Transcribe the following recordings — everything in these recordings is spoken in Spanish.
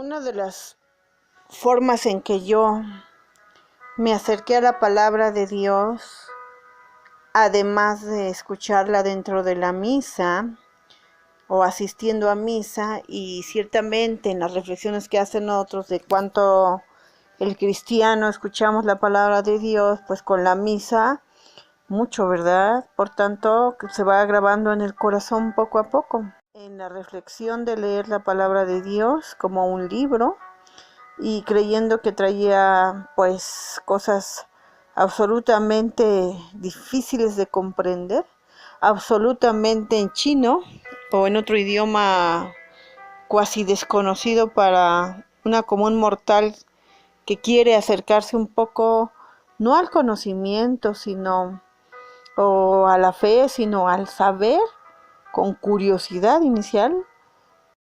Una de las formas en que yo me acerqué a la palabra de Dios, además de escucharla dentro de la misa o asistiendo a misa, y ciertamente en las reflexiones que hacen otros de cuánto el cristiano escuchamos la palabra de Dios, pues con la misa mucho, ¿verdad? Por tanto, se va grabando en el corazón poco a poco. En la reflexión de leer la palabra de Dios como un libro, y creyendo que traía pues cosas absolutamente difíciles de comprender, absolutamente en chino o en otro idioma cuasi desconocido para una común mortal que quiere acercarse un poco no al conocimiento, sino o a la fe, sino al saber con curiosidad inicial.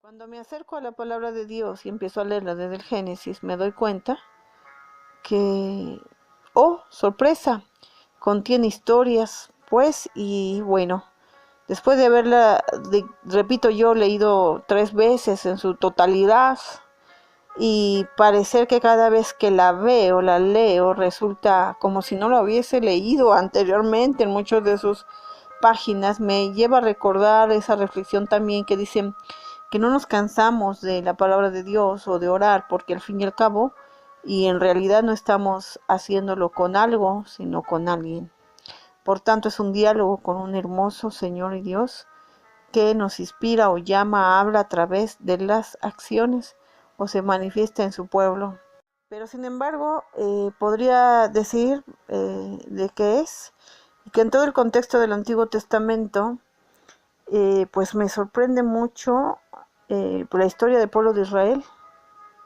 Cuando me acerco a la palabra de Dios y empiezo a leerla desde el Génesis, me doy cuenta que, oh, sorpresa, contiene historias, pues, y bueno, después de haberla, repito yo, leído 3 veces en su totalidad, y parecer que cada vez que la veo, la leo, resulta como si no lo hubiese leído anteriormente en muchas de sus páginas, me lleva a recordar esa reflexión también que dicen que no nos cansamos de la palabra de Dios o de orar, porque al fin y al cabo, y en realidad no estamos haciéndolo con algo, sino con alguien. Por tanto, es un diálogo con un hermoso Señor y Dios que nos inspira o llama, habla a través de las acciones o se manifiesta en su pueblo. Pero sin embargo, podría decir de qué es, y que en todo el contexto del Antiguo Testamento, pues me sorprende mucho por la historia del pueblo de Israel,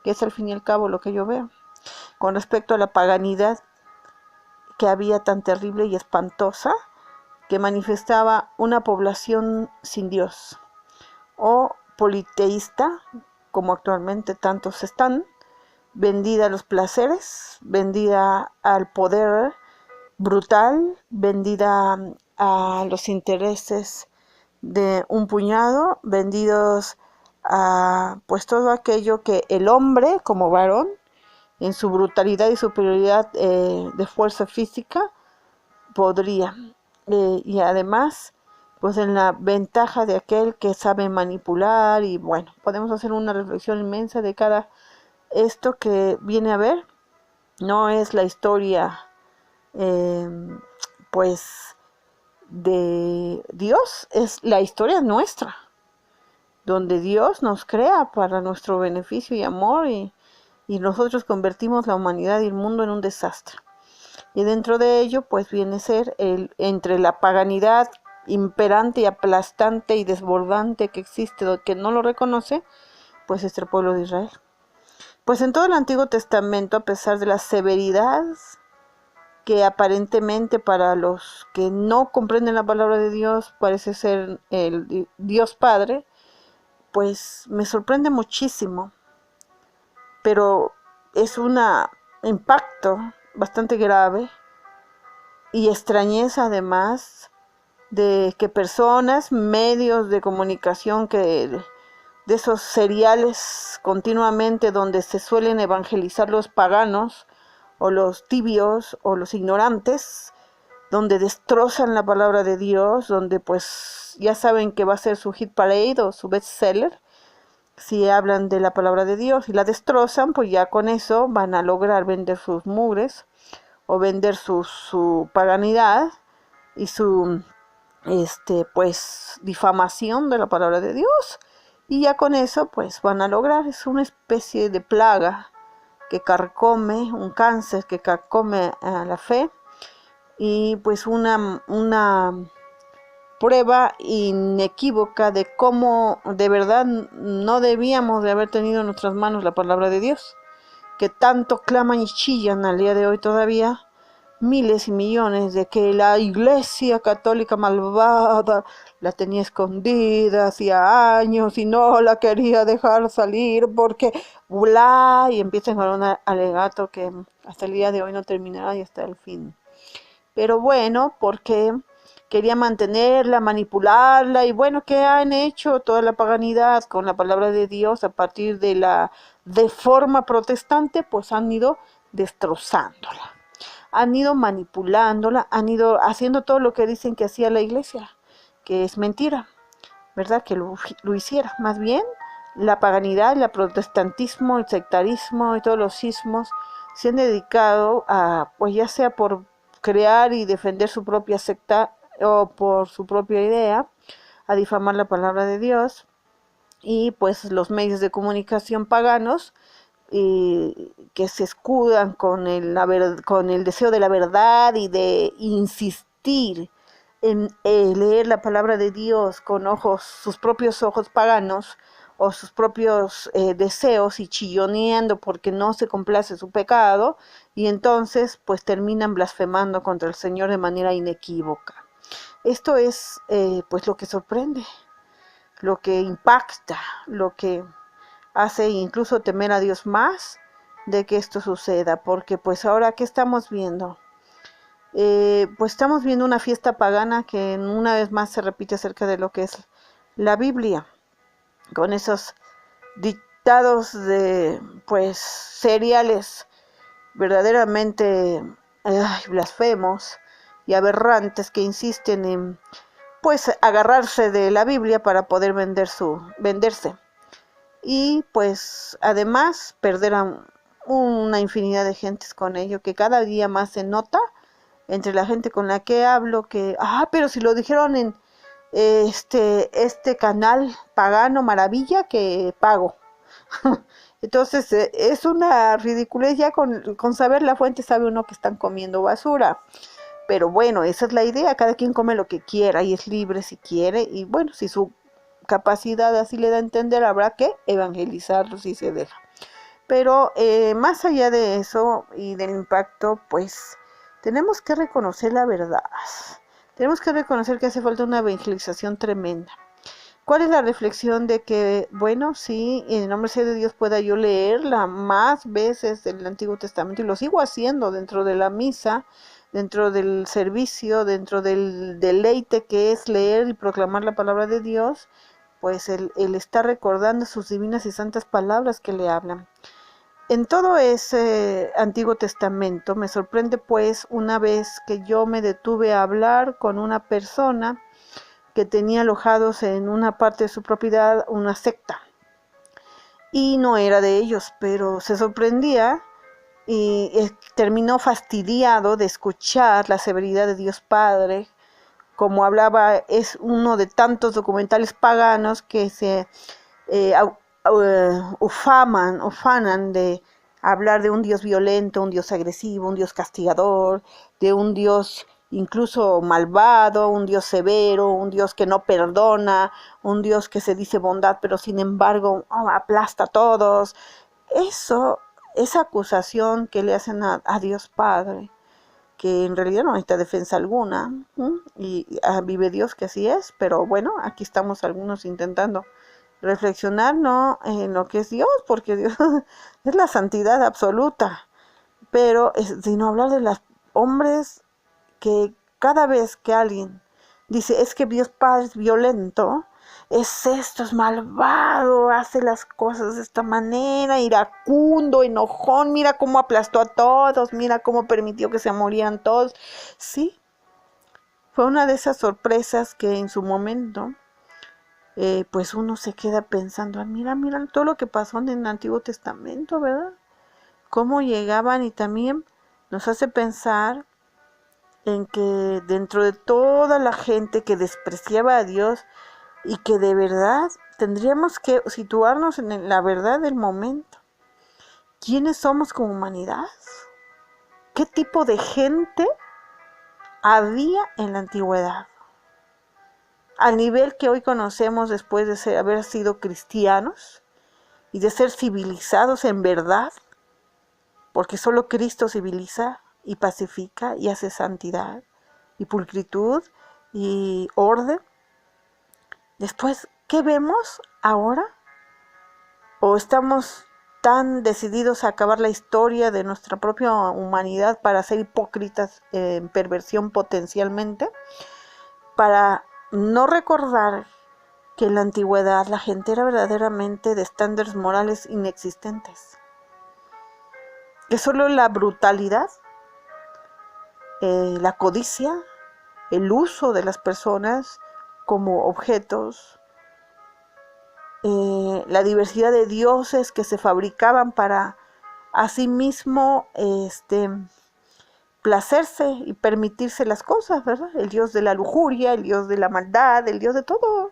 que es al fin y al cabo lo que yo veo, con respecto a la paganidad que había tan terrible y espantosa, que manifestaba una población sin Dios, o politeísta, como actualmente tantos están, vendida a los placeres, vendida al poder brutal, vendida a los intereses de un puñado, vendidos a pues todo aquello que el hombre como varón en su brutalidad y superioridad de fuerza física podría, y además pues en la ventaja de aquel que sabe manipular. Y bueno, podemos hacer una reflexión inmensa de cada esto que viene a ver. No es la historia eh, pues de Dios, es la historia nuestra, donde Dios nos crea para nuestro beneficio y amor, y nosotros convertimos la humanidad y el mundo en un desastre. Y dentro de ello pues viene a ser entre la paganidad imperante y aplastante y desbordante que existe, que no lo reconoce, pues el pueblo de Israel. Pues en todo el Antiguo Testamento, a pesar de las severidades que aparentemente para los que no comprenden la palabra de Dios parece ser el Dios Padre, pues me sorprende muchísimo, pero es un impacto bastante grave y extrañeza además de que personas, medios de comunicación, que de esos seriales continuamente donde se suelen evangelizar los paganos o los tibios o los ignorantes, donde destrozan la palabra de Dios, donde pues ya saben que va a ser su hit parade o su bestseller si hablan de la palabra de Dios y la destrozan, pues ya con eso van a lograr vender sus mugres o vender su paganidad y su pues difamación de la palabra de Dios, y ya con eso pues van a lograr, es una especie de plaga que carcome, un cáncer que carcome a la fe, y pues una prueba inequívoca de cómo de verdad no debíamos de haber tenido en nuestras manos la palabra de Dios, que tanto claman y chillan al día de hoy todavía miles y millones de que la Iglesia Católica malvada la tenía escondida hacía años y no la quería dejar salir porque bla, y empiezan con un alegato que hasta el día de hoy no terminará y hasta el fin. Pero bueno, porque quería mantenerla, manipularla, y bueno, ¿qué han hecho toda la paganidad con la palabra de Dios a partir de la reforma protestante? Pues han ido destrozándola, han ido manipulándola, han ido haciendo todo lo que dicen que hacía la iglesia, que es mentira, ¿verdad? Que lo hiciera. Más bien, la paganidad, el protestantismo, el sectarismo y todos los sismos se han dedicado a, pues ya sea por crear y defender su propia secta o por su propia idea, a difamar la palabra de Dios, y pues los medios de comunicación paganos que se escudan con con el deseo de la verdad y de insistir en leer la palabra de Dios con ojos, sus propios ojos paganos, o sus propios deseos, y chilloneando porque no se complace su pecado, y entonces pues terminan blasfemando contra el Señor de manera inequívoca. Esto es pues lo que sorprende, lo que impacta, lo que hace incluso temer a Dios más de que esto suceda, porque pues ahora, ¿qué estamos viendo? Pues estamos viendo una fiesta pagana que una vez más se repite acerca de lo que es la Biblia, con esos dictados de pues seriales verdaderamente blasfemos y aberrantes, que insisten en pues agarrarse de la Biblia para poder venderse, y pues además perder a una infinidad de gentes con ello, que cada día más se nota entre la gente con la que hablo, que pero si lo dijeron en este canal pagano maravilla, que pago. Entonces es una ridiculez. Ya con saber la fuente sabe uno que están comiendo basura. Pero bueno, esa es la idea, cada quien come lo que quiera y es libre si quiere, y bueno, si su capacidad así le da a entender, habrá que evangelizarlo si se deja. Pero más allá de eso y del impacto, pues tenemos que reconocer la verdad, tenemos que reconocer que hace falta una evangelización tremenda. ¿Cuál es la reflexión? De que, bueno, sí, en el nombre sea de Dios pueda yo leerla más veces del Antiguo Testamento, y lo sigo haciendo dentro de la misa, dentro del servicio, dentro del deleite que es leer y proclamar la palabra de Dios, pues él está recordando sus divinas y santas palabras que le hablan. En todo ese Antiguo Testamento me sorprende pues una vez que yo me detuve a hablar con una persona que tenía alojados en una parte de su propiedad una secta, y no era de ellos, pero se sorprendía y terminó fastidiado de escuchar la severidad de Dios Padre. Como hablaba, es uno de tantos documentales paganos que se ufanan de hablar de un Dios violento, un Dios agresivo, un Dios castigador, de un Dios incluso malvado, un Dios severo, un Dios que no perdona, un Dios que se dice bondad, pero sin embargo aplasta a todos. Esa acusación que le hacen a Dios Padre, que en realidad no necesita defensa alguna, y vive Dios que así es, pero bueno, aquí estamos algunos intentando reflexionar, ¿no?, en lo que es Dios, porque Dios es la santidad absoluta, pero sino hablar de los hombres que cada vez que alguien dice, es que Dios Padre es violento, es malvado, hace las cosas de esta manera, iracundo, enojón, mira cómo aplastó a todos, mira cómo permitió que se morían todos. Sí, fue una de esas sorpresas que en su momento pues uno se queda pensando, mira todo lo que pasó en el Antiguo Testamento, ¿verdad? Cómo llegaban, y también nos hace pensar en que dentro de toda la gente que despreciaba a Dios, y que de verdad tendríamos que situarnos en la verdad del momento. ¿Quiénes somos como humanidad? ¿Qué tipo de gente había en la antigüedad? Al nivel que hoy conocemos después de haber sido cristianos y de ser civilizados en verdad, porque solo Cristo civiliza y pacifica y hace santidad y pulcritud y orden. Después, ¿qué vemos ahora? ¿O estamos tan decididos a acabar la historia de nuestra propia humanidad para ser hipócritas en perversión potencialmente? para no recordar que en la antigüedad la gente era verdaderamente de estándares morales inexistentes, que solo la brutalidad, la codicia, el uso de las personas como objetos, la diversidad de dioses que se fabricaban para asimismo placerse y permitirse las cosas, ¿verdad? El dios de la lujuria, el dios de la maldad, el dios de todo.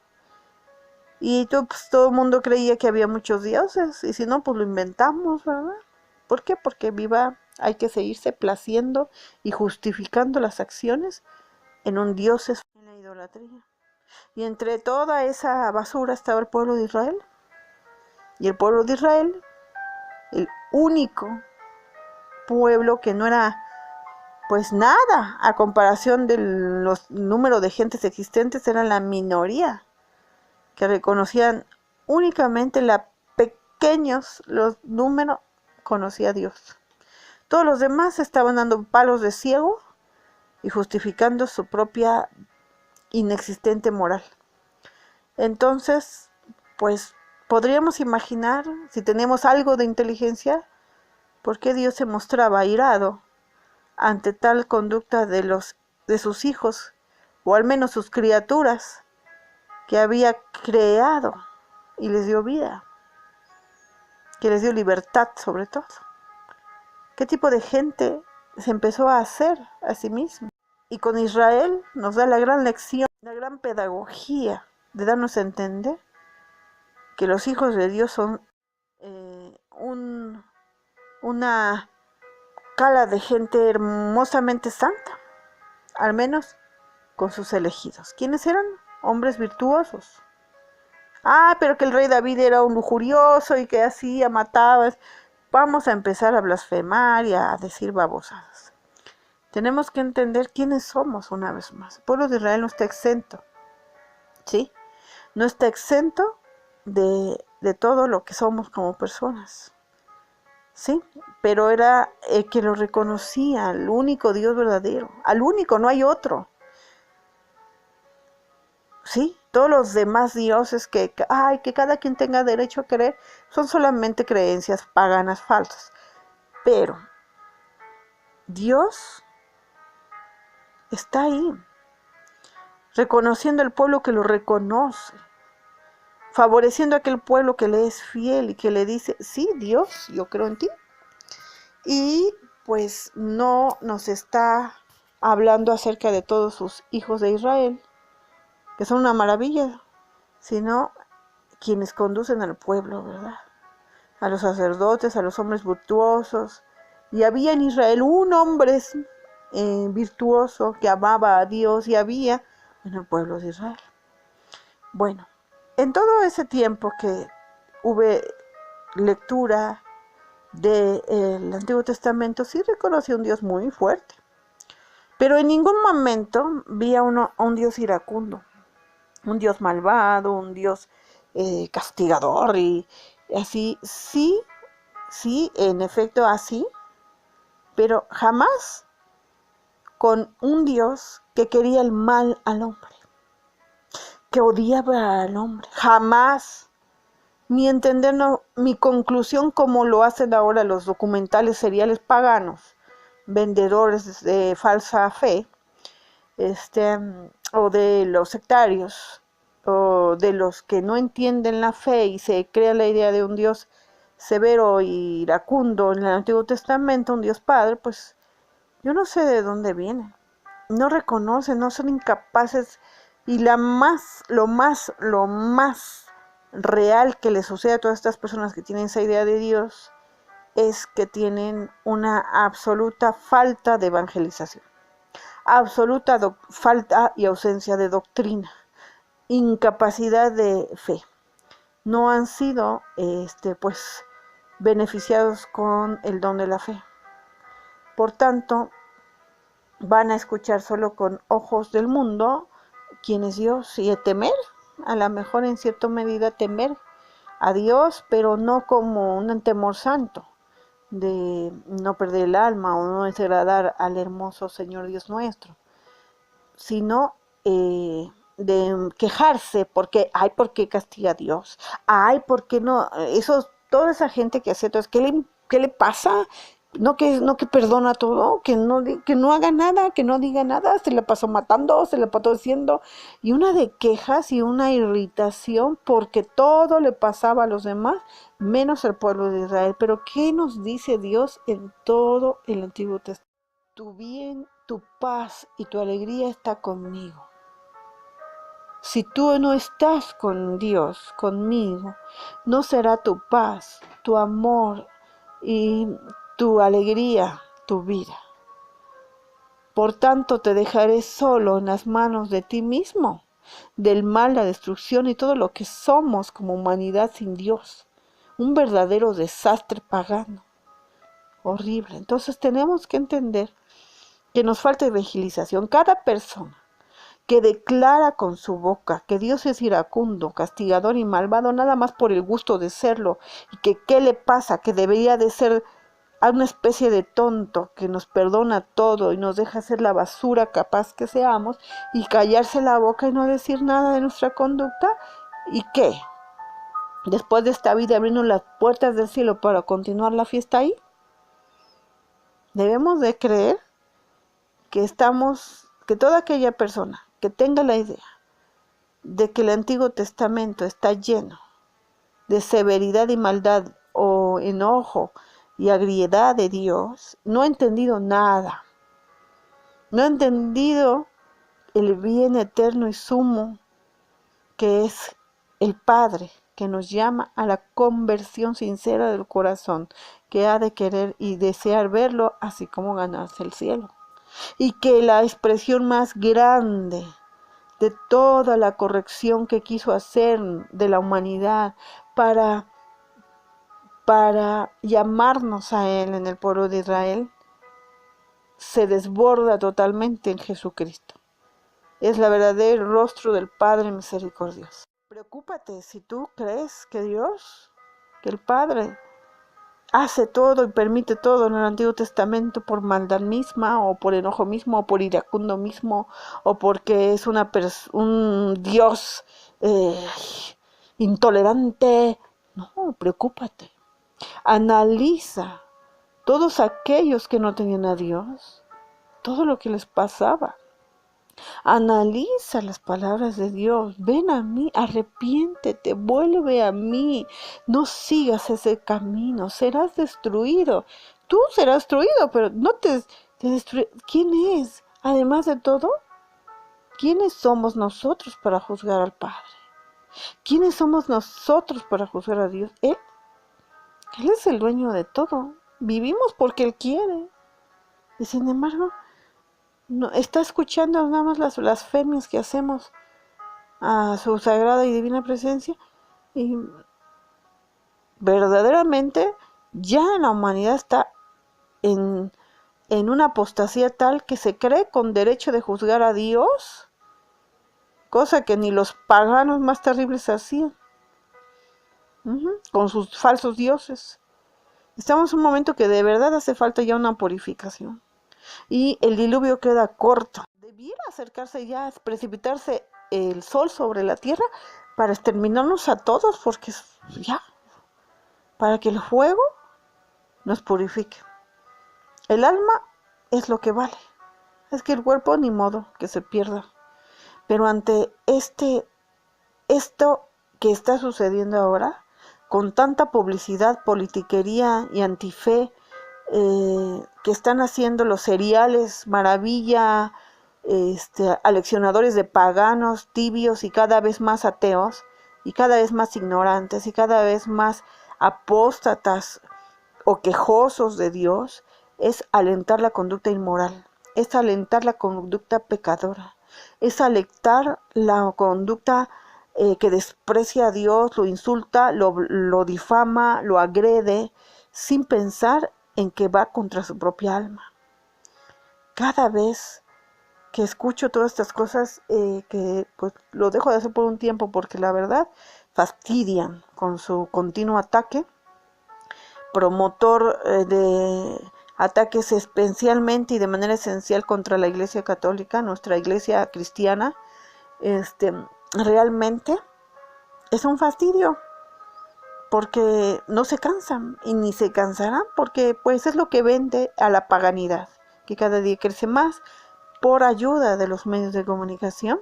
Y pues, todo el mundo creía que había muchos dioses, y si no, pues lo inventamos, ¿verdad? ¿Por qué? Porque hay que seguirse placiendo y justificando las acciones en un dios, en la idolatría. Y entre toda esa basura estaba el pueblo de Israel. Y el pueblo de Israel, el único pueblo que no era pues nada a comparación de los números de gentes existentes, era la minoría que reconocían únicamente los números, conocía a Dios. Todos los demás estaban dando palos de ciego y justificando su propia inexistente moral. Entonces, pues podríamos imaginar, si tenemos algo de inteligencia, por qué Dios se mostraba airado ante tal conducta de sus hijos, o al menos sus criaturas, que había creado y les dio vida, que les dio libertad sobre todo. ¿Qué tipo de gente se empezó a hacer a sí mismo? Y con Israel nos da la gran lección, la gran pedagogía de darnos a entender que los hijos de Dios son una cala de gente hermosamente santa, al menos con sus elegidos. ¿Quiénes eran? Hombres virtuosos. Pero que el rey David era un lujurioso y que hacía, mataba. Vamos a empezar a blasfemar y a decir babosadas. Tenemos que entender quiénes somos una vez más. El pueblo de Israel no está exento, ¿sí? No está exento de todo lo que somos como personas, ¿sí? Pero era que lo reconocía, al único Dios verdadero, al único, no hay otro, ¿sí? Todos los demás dioses que cada quien tenga derecho a creer, son solamente creencias paganas falsas. Pero Dios está ahí, reconociendo al pueblo que lo reconoce, favoreciendo a aquel pueblo que le es fiel y que le dice, sí, Dios, yo creo en ti. Y pues no nos está hablando acerca de todos sus hijos de Israel, que son una maravilla, sino quienes conducen al pueblo, ¿verdad? A los sacerdotes, a los hombres virtuosos. Y había en Israel un hombre virtuoso que amaba a Dios, y había en el pueblo de Israel. Bueno, en todo ese tiempo que hubo lectura del Antiguo Testamento, sí reconocí un Dios muy fuerte, pero en ningún momento vi a un Dios iracundo, un Dios malvado, un Dios castigador, y así. Sí, en efecto así, pero jamás con un Dios que quería el mal al hombre, que odiaba al hombre. Jamás. Mi entender, no, mi conclusión, como lo hacen ahora los documentales seriales paganos, vendedores de falsa fe, o de los sectarios, o de los que no entienden la fe y se crean la idea de un Dios severo y iracundo en el Antiguo Testamento, un Dios Padre, pues yo no sé de dónde viene. No reconocen, no son incapaces, y lo más real que le sucede a todas estas personas que tienen esa idea de Dios es que tienen una absoluta falta de evangelización, absoluta falta y ausencia de doctrina, incapacidad de fe. No han sido pues beneficiados con el don de la fe. Por tanto, van a escuchar solo con ojos del mundo quién es Dios y temer, a lo mejor en cierta medida temer a Dios, pero no como un temor santo de no perder el alma o no desagradar al hermoso Señor Dios nuestro, sino de quejarse porque, ay, ¿por qué castiga a Dios? Ay, ¿por qué no? Toda esa gente que hace todo, ¿qué le pasa? No que perdona todo, que no haga nada, que no diga nada, se la pasó matando, se la pasó diciendo, y una de quejas y una irritación porque todo le pasaba a los demás, menos al pueblo de Israel. Pero ¿qué nos dice Dios en todo el Antiguo Testamento? Tu bien, tu paz y tu alegría está conmigo. Si tú no estás con Dios, conmigo, no será tu paz, tu amor y tu alegría, tu vida. Por tanto, te dejaré solo en las manos de ti mismo, del mal, la destrucción y todo lo que somos como humanidad sin Dios. Un verdadero desastre pagano, horrible. Entonces tenemos que entender que nos falta evangelización. Cada persona que declara con su boca que Dios es iracundo, castigador y malvado, nada más por el gusto de serlo, y que qué le pasa, que debería de ser a una especie de tonto que nos perdona todo y nos deja ser la basura capaz que seamos, y callarse la boca y no decir nada de nuestra conducta, ¿y qué? Después de esta vida abrirnos las puertas del cielo para continuar la fiesta ahí. Debemos de creer que toda aquella persona que tenga la idea de que el Antiguo Testamento está lleno de severidad y maldad o enojo y agriedad de Dios, no ha entendido nada. No ha entendido el bien eterno y sumo que es el Padre, que nos llama a la conversión sincera del corazón, que ha de querer y desear verlo, así como ganarse el cielo. Y que la expresión más grande de toda la corrección que quiso hacer de la humanidad para llamarnos a Él en el pueblo de Israel, se desborda totalmente en Jesucristo. Es la verdadero rostro del Padre misericordioso. Preocúpate si tú crees que Dios, que el Padre, hace todo y permite todo en el Antiguo Testamento por maldad misma, o por enojo mismo, o por iracundo mismo, o porque es un Dios intolerante. No, preocúpate. Analiza todos aquellos que no tenían a Dios, todo lo que les pasaba. Analiza las palabras de Dios. Ven a mí, arrepiéntete, vuelve a mí. No sigas ese camino, serás destruido. Tú serás destruido, pero no te destruirás. ¿Quién es? Además de todo, ¿quiénes somos nosotros para juzgar al Padre? ¿Quiénes somos nosotros para juzgar a Dios? Él es el dueño de todo. Vivimos porque Él quiere. Y sin embargo, no, está escuchando nada más las blasfemias que hacemos a su sagrada y divina presencia, y verdaderamente ya la humanidad está en una apostasía tal que se cree con derecho de juzgar a Dios, cosa que ni los paganos más terribles hacían, con sus falsos dioses. Estamos en un momento que de verdad hace falta ya una purificación, y el diluvio queda corto. Debiera acercarse ya, precipitarse el sol sobre la tierra para exterminarnos a todos, porque ya, para que el fuego nos purifique. El alma es lo que vale. Es que el cuerpo ni modo que se pierda. Pero ante esto que está sucediendo ahora, con tanta publicidad, politiquería y antife, que están haciendo los seriales Maravilla, aleccionadores de paganos, tibios y cada vez más ateos, y cada vez más ignorantes, y cada vez más apóstatas o quejosos de Dios, es alentar la conducta inmoral, es alentar la conducta pecadora, es alentar la conducta que desprecia a Dios, lo insulta, lo difama, lo agrede, sin pensar en que va contra su propia alma. Cada vez que escucho todas estas cosas, que pues lo dejo de hacer por un tiempo porque la verdad fastidian con su continuo ataque, promotor de ataques especialmente y de manera esencial contra la Iglesia Católica, nuestra Iglesia cristiana, realmente es un fastidio, porque no se cansan y ni se cansarán, porque pues es lo que vende a la paganidad, que cada día crece más por ayuda de los medios de comunicación,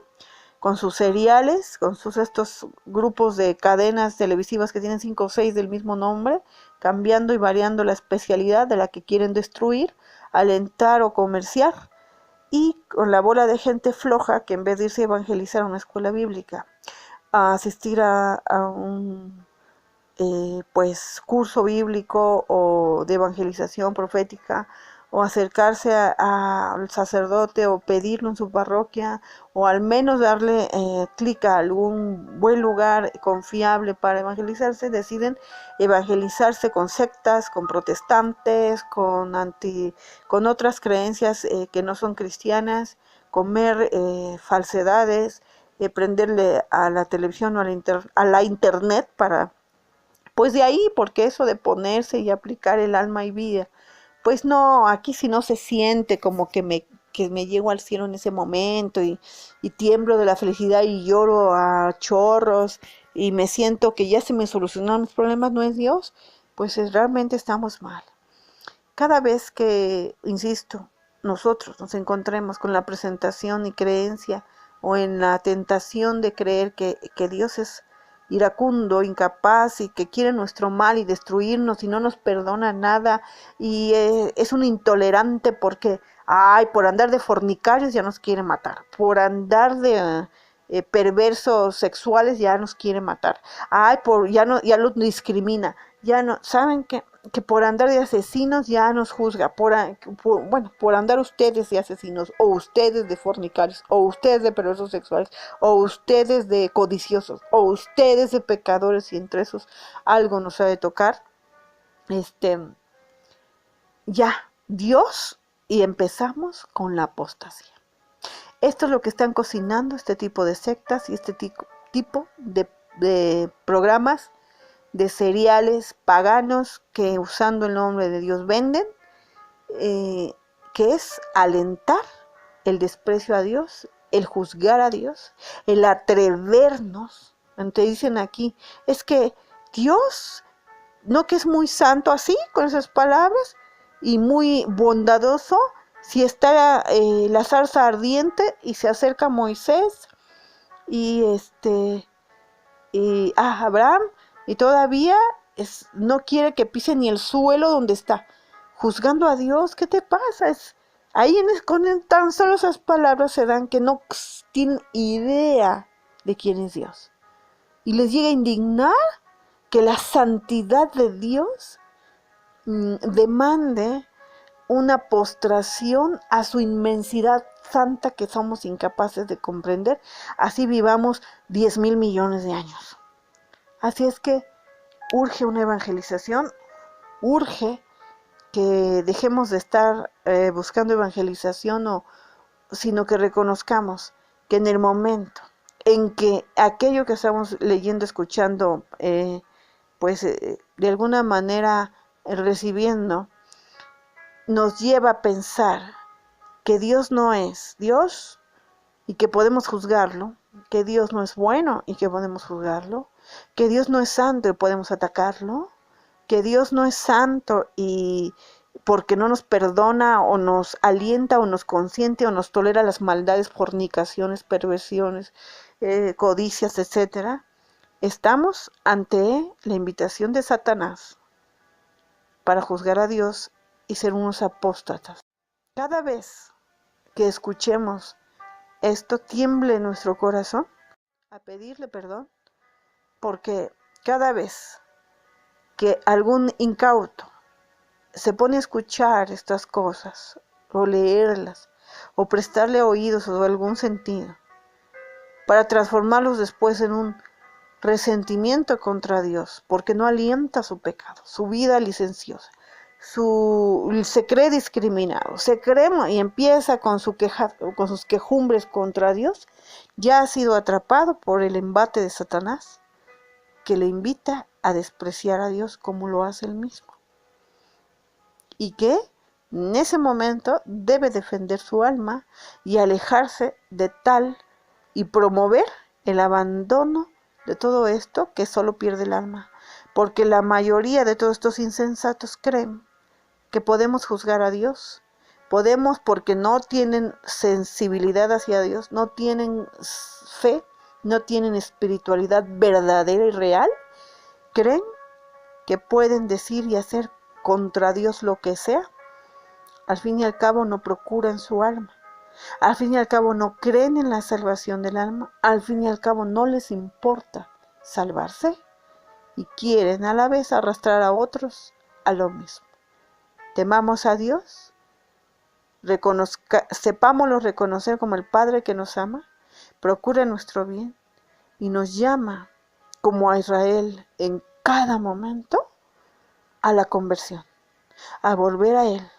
con sus seriales, con estos grupos de cadenas televisivas que tienen 5 o 6 del mismo nombre, cambiando y variando la especialidad de la que quieren destruir, alentar o comerciar, y con la bola de gente floja que en vez de irse a evangelizar a una escuela bíblica, a asistir a un pues curso bíblico o de evangelización profética, o acercarse al sacerdote o pedirlo en su parroquia, o al menos darle clic a algún buen lugar confiable para evangelizarse, deciden evangelizarse con sectas, con protestantes, con otras creencias que no son cristianas, comer falsedades, prenderle a la televisión o a la internet para, pues de ahí, porque eso de ponerse y aplicar el alma y vida, pues no, aquí si no se siente como que me llego al cielo en ese momento y tiemblo de la felicidad y lloro a chorros y me siento que ya se me solucionaron mis problemas, no es Dios, pues realmente estamos mal. Cada vez que, insisto, nosotros nos encontremos con la presentación y creencia o en la tentación de creer que Dios es iracundo, incapaz y que quiere nuestro mal y destruirnos y no nos perdona nada y es un intolerante porque, ay, por andar de fornicarios ya nos quiere matar, por andar de perversos sexuales ya nos quiere matar, ay, ya los discrimina, ya no, ¿saben qué? Que por andar de asesinos ya nos juzga, por andar ustedes de asesinos, o ustedes de fornicarios, o ustedes de perversos sexuales, o ustedes de codiciosos, o ustedes de pecadores, y entre esos algo nos ha de tocar, ya, Dios, y empezamos con la apostasía. Esto es lo que están cocinando este tipo de sectas y este tipo de programas, de cereales paganos que usando el nombre de Dios venden, que es alentar el desprecio a Dios, el juzgar a Dios, el atrevernos. Entonces dicen aquí, es que Dios, no que es muy santo así, con esas palabras, y muy bondadoso, si está la zarza ardiente y se acerca Moisés y Abraham, y todavía no quiere que pise ni el suelo donde está, juzgando a Dios. ¿Qué te pasa? Ahí con tan solo esas palabras se dan que no tienen idea de quién es Dios. Y les llega a indignar que la santidad de Dios demande una postración a su inmensidad santa que somos incapaces de comprender, así vivamos 10,000 millones de años. Así es que urge una evangelización, urge que dejemos de estar buscando evangelización, sino que reconozcamos que en el momento en que aquello que estamos leyendo, escuchando, de alguna manera recibiendo, nos lleva a pensar que Dios no es Dios y que podemos juzgarlo, que Dios no es bueno y que podemos juzgarlo, que Dios no es santo y podemos atacarlo, que Dios no es santo y porque no nos perdona o nos alienta o nos consiente o nos tolera las maldades, fornicaciones, perversiones, codicias, etc. Estamos ante la invitación de Satanás para juzgar a Dios y ser unos apóstatas. Cada vez que escuchemos esto, tiemble nuestro corazón a pedirle perdón, porque cada vez que algún incauto se pone a escuchar estas cosas, o leerlas, o prestarle oídos o algún sentido, para transformarlos después en un resentimiento contra Dios, porque no alienta su pecado, su vida licenciosa, se cree discriminado, se cree y empieza con sus quejumbres contra Dios, ya ha sido atrapado por el embate de Satanás, que le invita a despreciar a Dios como lo hace él mismo. Y que en ese momento debe defender su alma y alejarse de tal y promover el abandono de todo esto que solo pierde el alma. Porque la mayoría de todos estos insensatos creen que podemos juzgar a Dios. Podemos porque no tienen sensibilidad hacia Dios, no tienen fe, no tienen espiritualidad verdadera y real. Creen que pueden decir y hacer contra Dios lo que sea. Al fin y al cabo no procuran su alma. Al fin y al cabo no creen en la salvación del alma. Al fin y al cabo no les importa salvarse. Y quieren a la vez arrastrar a otros a lo mismo. Temamos a Dios. Sepámoslo reconocer como el Padre que nos ama. Procura nuestro bien. Y nos llama como a Israel en cada momento a la conversión. A volver a Él.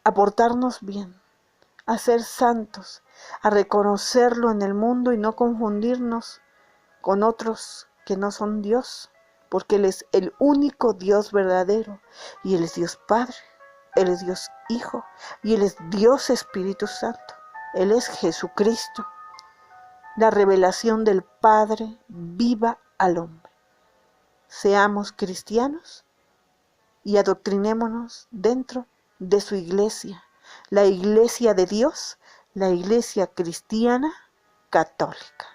A portarnos bien, a ser santos, a reconocerlo en el mundo y no confundirnos con otros que no son Dios, porque Él es el único Dios verdadero, y Él es Dios Padre, Él es Dios Hijo, y Él es Dios Espíritu Santo, Él es Jesucristo, la revelación del Padre viva al hombre. Seamos cristianos y adoctrinémonos dentro de su iglesia, la iglesia de Dios, la iglesia cristiana católica.